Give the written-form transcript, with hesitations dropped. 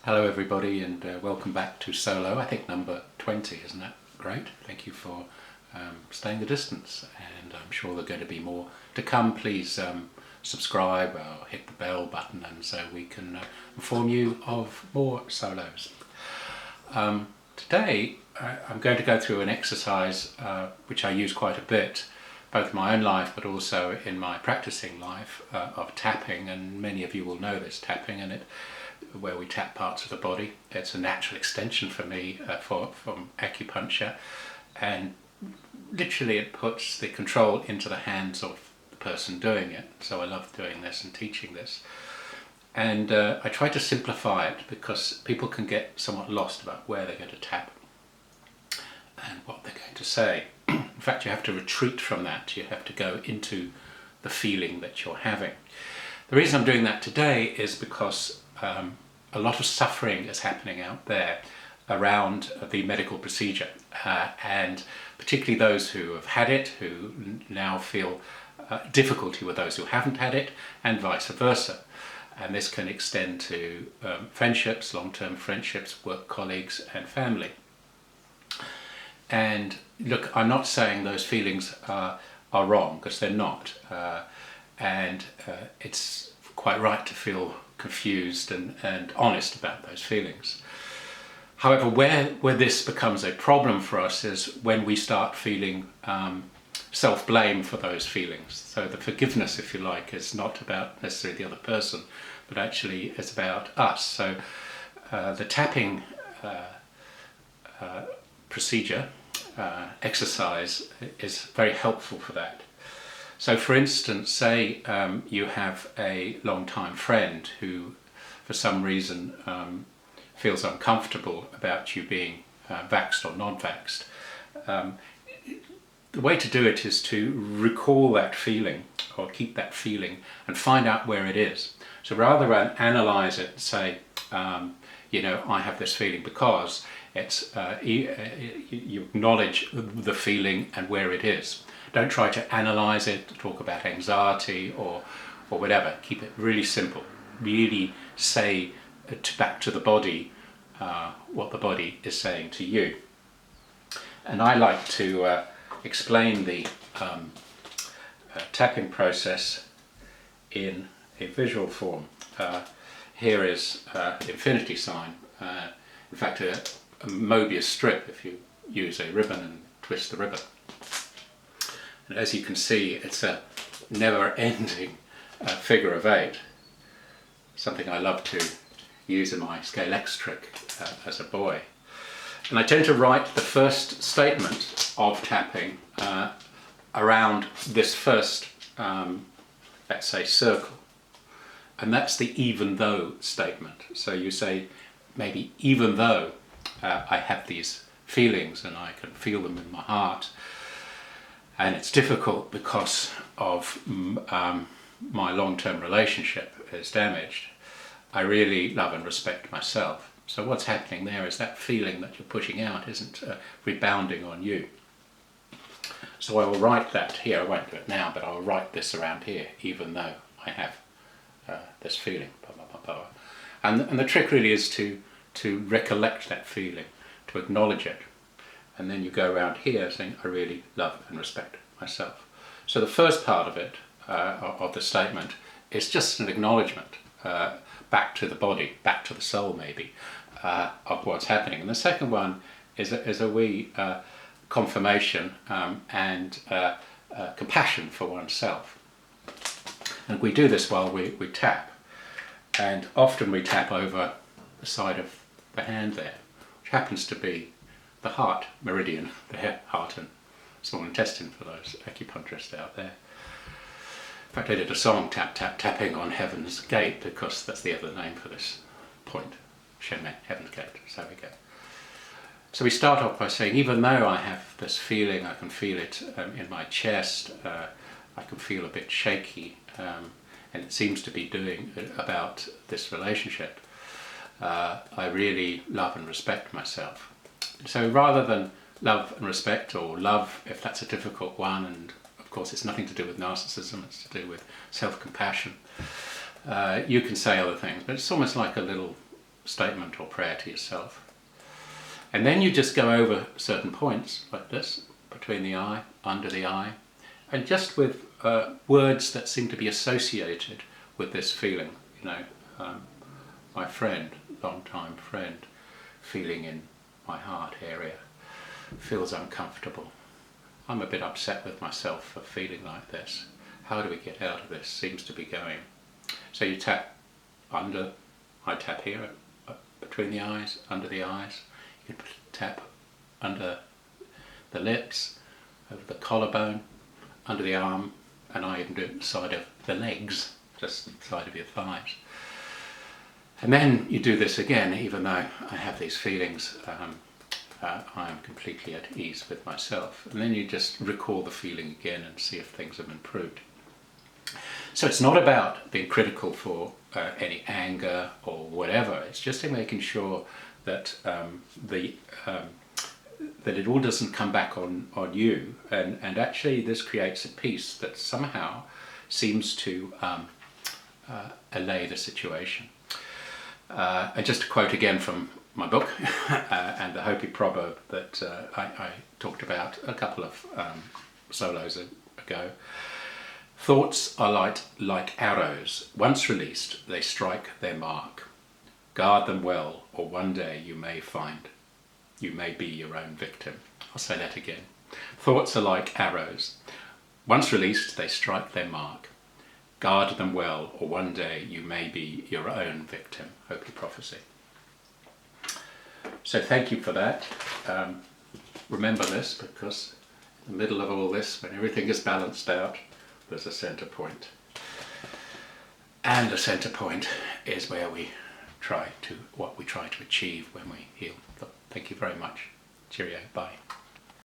Hello everybody, and welcome back to Solo, I think number 20, isn't that great? Thank you for staying the distance, and I'm sure there are going to be more to come. Please subscribe or hit the bell button, and so we can inform you of more solos. Today I'm going to go through an exercise which I use quite a bit, both in my own life but also in my practicing life, of tapping, and many of you will know this tapping, and where we tap parts of the body. It's a natural extension for me from acupuncture, and literally it puts the control into the hands of the person doing it. So I love doing this and teaching this, and I try to simplify it because people can get somewhat lost about where they're going to tap and what they're going to say. In fact, you have to retreat from that. You have to go into the feeling that you're having. The reason I'm doing that today is because a lot of suffering is happening out there around the medical procedure, and particularly those who have had it, who now feel difficulty with those who haven't had it, and vice versa. And this can extend to friendships, long-term friendships, work colleagues and family. And look, I'm not saying those feelings are wrong, because they're not, and it's quite right to feel confused and honest about those feelings. However, where this becomes a problem for us is when we start feeling self-blame for those feelings. So the forgiveness, if you like, is not about necessarily the other person, but actually it's about us. So the tapping procedure, exercise, is very helpful for that. So for instance, say you have a long-time friend who for some reason feels uncomfortable about you being vaxxed or non-vaxxed. The way to do it is to recall that feeling, or keep that feeling, and find out where it is. So rather than analyse it and say, I have this feeling, because it's you acknowledge the feeling and where it is. Don't try to analyse it, talk about anxiety or whatever. Keep it really simple. Really say back to the body what the body is saying to you. And I like to explain the tapping process in a visual form. Here is infinity sign. In fact, a Mobius strip, if you use a ribbon and twist the ribbon. And as you can see, it's a never-ending figure of 8, something I love to use in my Scale X trick as a boy. And I tend to write the first statement of tapping around this first, let's say, circle. And that's the even though statement. So you say, maybe even though I have these feelings and I can feel them in my heart, and it's difficult because of my long-term relationship is damaged, I really love and respect myself. So what's happening there is that feeling that you're pushing out isn't rebounding on you. So I will write that here. I won't do it now, but I will write this around here, even though I have this feeling. And the trick really is to recollect that feeling, to acknowledge it. And then you go around here saying, I really love and respect myself. So the first part of it, of the statement, is just an acknowledgement back to the body, back to the soul maybe, of what's happening. And the second one is a wee confirmation and compassion for oneself. And we do this while we tap. And often we tap over the side of the hand there, which happens to be the heart meridian, the heart and small intestine for those acupuncturists out there. In fact, I did a song, Tap Tap Tapping on Heaven's Gate, because that's the other name for this point, Shenmen, Heaven's Gate. So we go. So we start off by saying, even though I have this feeling, I can feel it in my chest, I can feel a bit shaky, and it seems to be doing about this relationship, I really love and respect myself. So rather than love and respect, or love if that's a difficult one, and of course it's nothing to do with narcissism, it's to do with self-compassion, you can say other things, but it's almost like a little statement or prayer to yourself. And then you just go over certain points like this, between the eye, under the eye, and just with words that seem to be associated with this feeling. You know, my friend, long-time friend, feeling in my heart area, feels uncomfortable. I'm a bit upset with myself for feeling like this. How do we get out of this? Seems to be going. So you tap under, I tap here, between the eyes, under the eyes. You can tap under the lips, over the collarbone, under the arm, and I even do it the side of the legs, just the side of your thighs. And then you do this again, even though I have these feelings, I am completely at ease with myself. And then you just recall the feeling again and see if things have improved. So it's not about being critical for any anger or whatever. It's just making sure that that it all doesn't come back on you, and actually this creates a peace that somehow seems to allay the situation. And just to quote again from my book and the Hopi proverb that I talked about a couple of solos ago. Thoughts are like arrows. Once released, they strike their mark. Guard them well, or one day you may be your own victim. I'll say that again. Thoughts are like arrows. Once released, they strike their mark. Guard them well, or one day you may be your own victim. Hopi prophecy. So thank you for that. Remember this, because in the middle of all this, when everything is balanced out, there's a center point. And the center point is where what we try to achieve when we heal. Thank you very much. Cheerio. Bye.